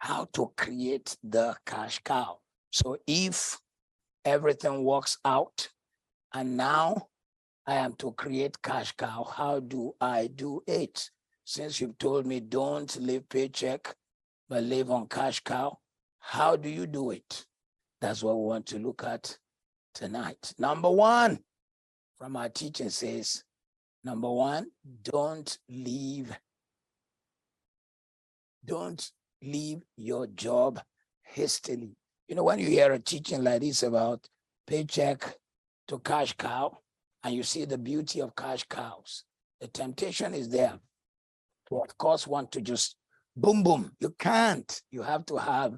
how to create the cash cow. So if everything works out and now I am to create cash cow, how do I do it? Since you've told me don't live paycheck, but live on cash cow, how do you do it? That's what we want to look at tonight. Number one, from our teaching says, number one, don't leave your job hastily. You know, when you hear a teaching like this about paycheck to cash cow, and you see the beauty of cash cows, the temptation is there to, of course, want to just boom, boom. You can't. You have to have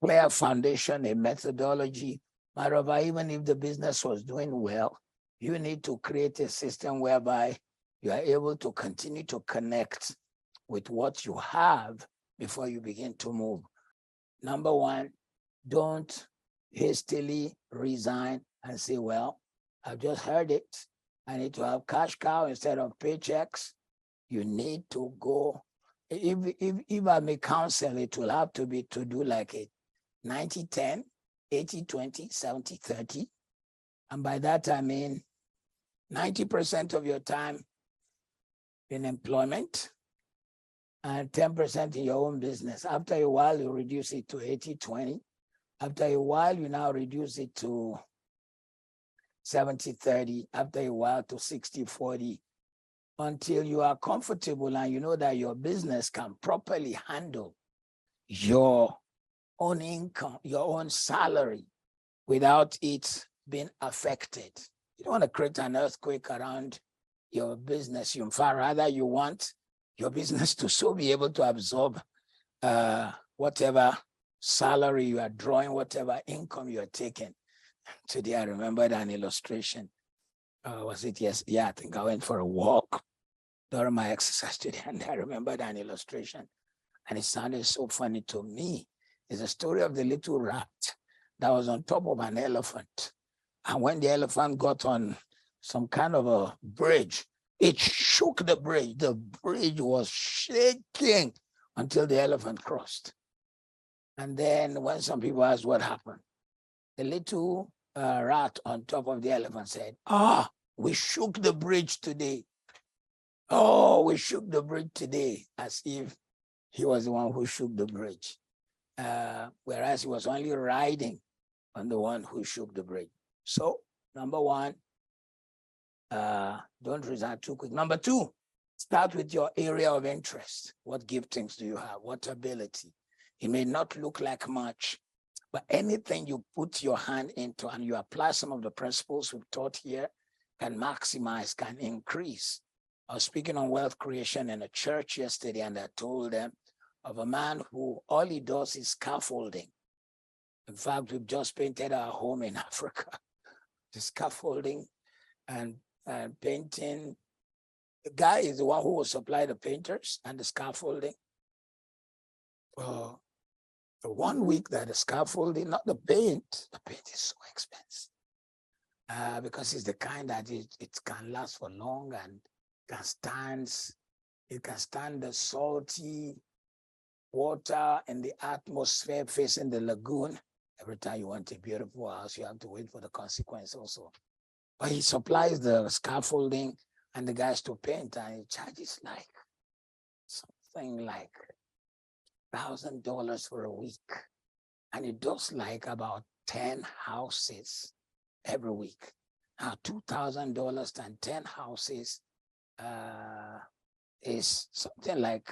clear foundation, a methodology. Moreover, even if the business was doing well, you need to create a system whereby you are able to continue to connect with what you have before you begin to move. Number one, don't hastily resign and say, well, I've just heard it. I need to have cash cow instead of paychecks. You need to go. If I may counsel, it will have to be to do like a 90-10, 80-20, 70-30. And by that, I mean 90% of your time in employment and 10% in your own business. After a while, you reduce it to 80-20. After a while, you now reduce it to 70-30. After a while to 60-40, until you are comfortable and you know that your business can properly handle your own income, your own salary, without it being affected. You don't want to create an earthquake around your business. You far rather you want your business to so be able to absorb whatever salary you are drawing, whatever income you are taking. Today I remembered an illustration. Was it yes? Yeah, I think I went for a walk during my exercise today, and I remembered an illustration, and it sounded so funny to me. It's a story of the little rat that was on top of an elephant. And when the elephant got on some kind of a bridge, it shook the bridge. The bridge was shaking until the elephant crossed. And then when some people asked what happened, the little rat on top of the elephant said, we shook the bridge today. Oh, we shook the bridge today, as if he was the one who shook the bridge. Whereas he was only riding on the one who shook the bridge. So, number one, don't resign too quick. Number two, start with your area of interest. What giftings do you have? What ability? It may not look like much, but anything you put your hand into and you apply some of the principles we've taught here can maximize, can increase. I was speaking on wealth creation in a church yesterday, and I told them of a man who all he does is scaffolding. In fact, we've just painted our home in Africa. The scaffolding and painting. The guy is the one who will supply the painters and the scaffolding. The 1 week that the scaffolding, not the paint is so expensive because it's the kind that it can last for long and it can stand the salty water in the atmosphere facing the lagoon. Every time you want a beautiful house, you have to wait for the consequence also. But he supplies the scaffolding and the guys to paint, and he charges like something like $1,000 for a week. And it does like about 10 houses every week. Now, $2,000 and 10 houses is something like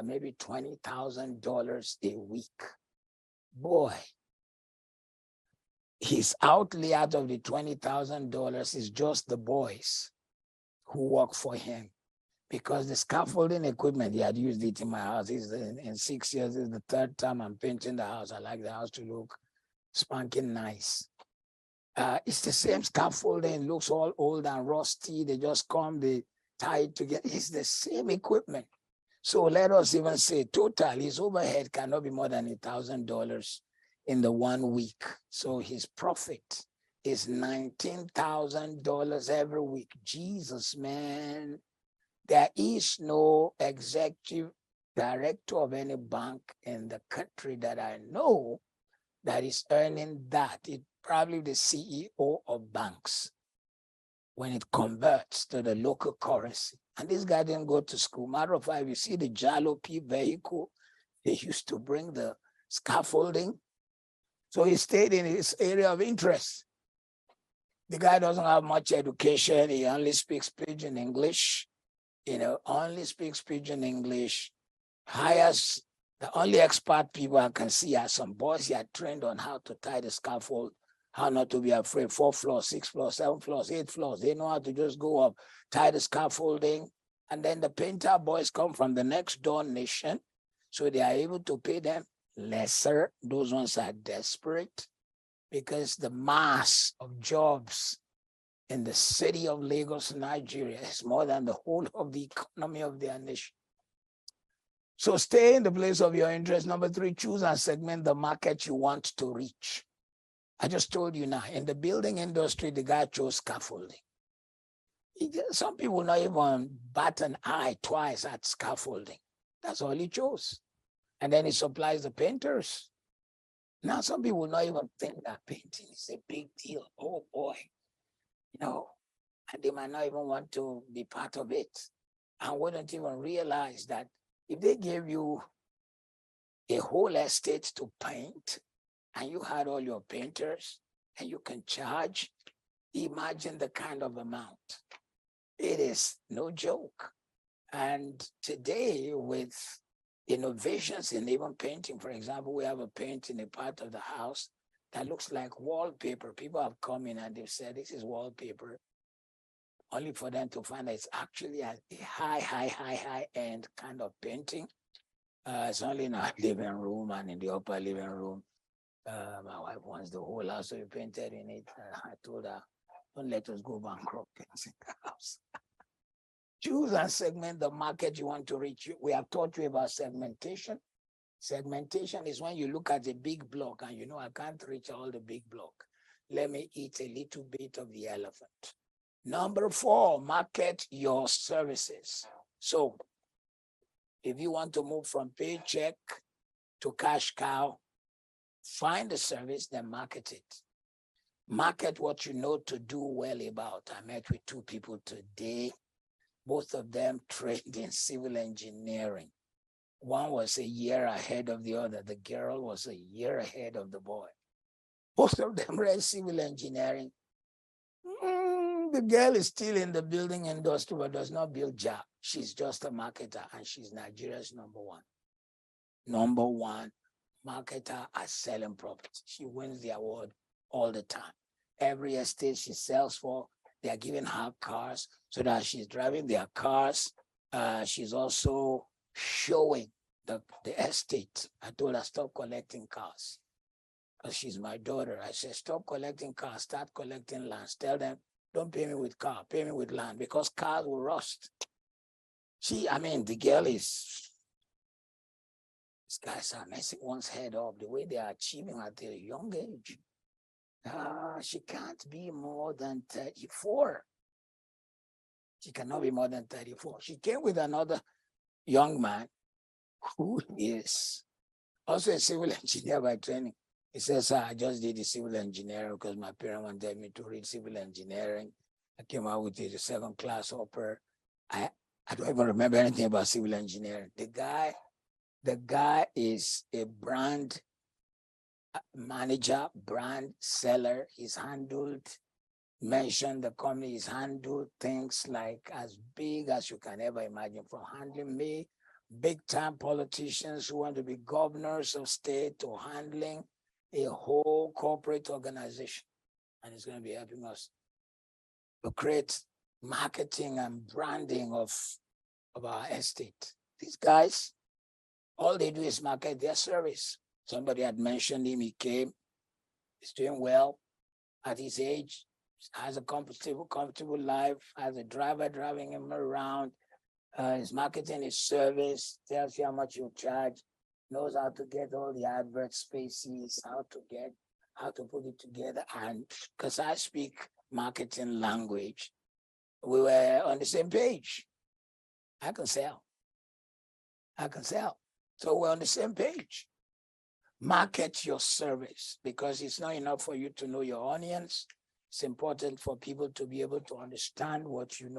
maybe $20,000 a week. Boy, his outlay out of the $20,000 is just the boys who work for him, because the scaffolding equipment, he had used it in my house. In 6 years, this is the third time I'm painting the house. I like the house to look spanking nice. It's the same scaffolding, it looks all old and rusty. They just come, they tie it together. It's the same equipment. So let us even say total, his overhead cannot be more than $1,000 in the 1 week. So his profit is $19,000 every week. Jesus, man, there is no executive director of any bank in the country that I know that is earning that. It probably the CEO of banks when it converts to the local currency. And this guy didn't go to school. Matter of fact, you see the jalopy vehicle, they used to bring the scaffolding. So he stayed in his area of interest. The guy doesn't have much education. He only speaks pidgin English, only speaks pidgin English, hires the only expert people I can see are some boys he had trained on how to tie the scaffold, how not to be afraid. 4 floors, 6 floors, 7 floors, 8 floors. They know how to just go up, tie the scaffolding. And then the painter boys come from the next door nation. So they are able to pay them lesser. Those ones are desperate because the mass of jobs in the city of Lagos, Nigeria is more than the whole of the economy of their nation. So stay in the place of your interest. Number 3, choose and segment the market you want to reach. I just told you now, in the building industry, the guy chose scaffolding. Some people not even bat an eye twice at scaffolding. That's all he chose. And then he supplies the painters. Now, some people not even think that painting is a big deal. Oh boy, and they might not even want to be part of it. And wouldn't even realize that if they gave you a whole estate to paint and you had all your painters and you can charge, imagine the kind of amount. It is no joke. And today with innovations in even painting, for example, we have a paint in a part of the house that looks like wallpaper. People have come in and they've said, this is wallpaper, only for them to find that it's actually a high end kind of painting. It's only in our living room and in the upper living room. My wife wants the whole house to be painted in it. I told her, don't let us go bankrupt in the house. Choose and segment the market you want to reach. We have taught you about segmentation. Segmentation is when you look at a big block and I can't reach all the big block. Let me eat a little bit of the elephant. Number 4, market your services. So if you want to move from paycheck to cash cow, find a service, then market it. Market what you know to do well about. I met with 2 people today, both of them trained in civil engineering. One was a year ahead of the other. The girl was a year ahead of the boy. Both of them read civil engineering. The girl is still in the building industry, but does not build job. She's just a marketer, and she's Nigeria's number 1. Number 1 marketer at selling property. She wins the award all the time. Every estate she sells for, they are giving her cars so that she's driving their cars. She's also showing the estate. I told her, stop collecting cars. Because she's my daughter. I said, stop collecting cars, start collecting lands. Tell them, don't pay me with car, pay me with land, because cars will rust. The girl is, these guys are messing one's head up the way they are achieving at a young age. She can't be more than 34. She cannot be more than 34. She came with another young man who is also a civil engineer by training. He says, I just did the civil engineering because my parents wanted me to read civil engineering. I came out with a 2nd class upper. I don't even remember anything about civil engineering. The guy is a brand manager, brand seller. He's mentioned the company, he's handled things like as big as you can ever imagine, from handling me, big time politicians who want to be governors of state, to handling a whole corporate organization. And he's going to be helping us to create marketing and branding of our estate. These guys, all they do is market their service. Somebody had mentioned him, he came, he's doing well at his age, has a comfortable life, has a driver driving him around, is marketing his service, tells you how much you charge, knows how to get all the advert spaces, how to put it together. And because I speak marketing language, we were on the same page. I can sell. I can sell. So we're on the same page. Market your service, because it's not enough for you to know your audience. It's important for people to be able to understand what you know.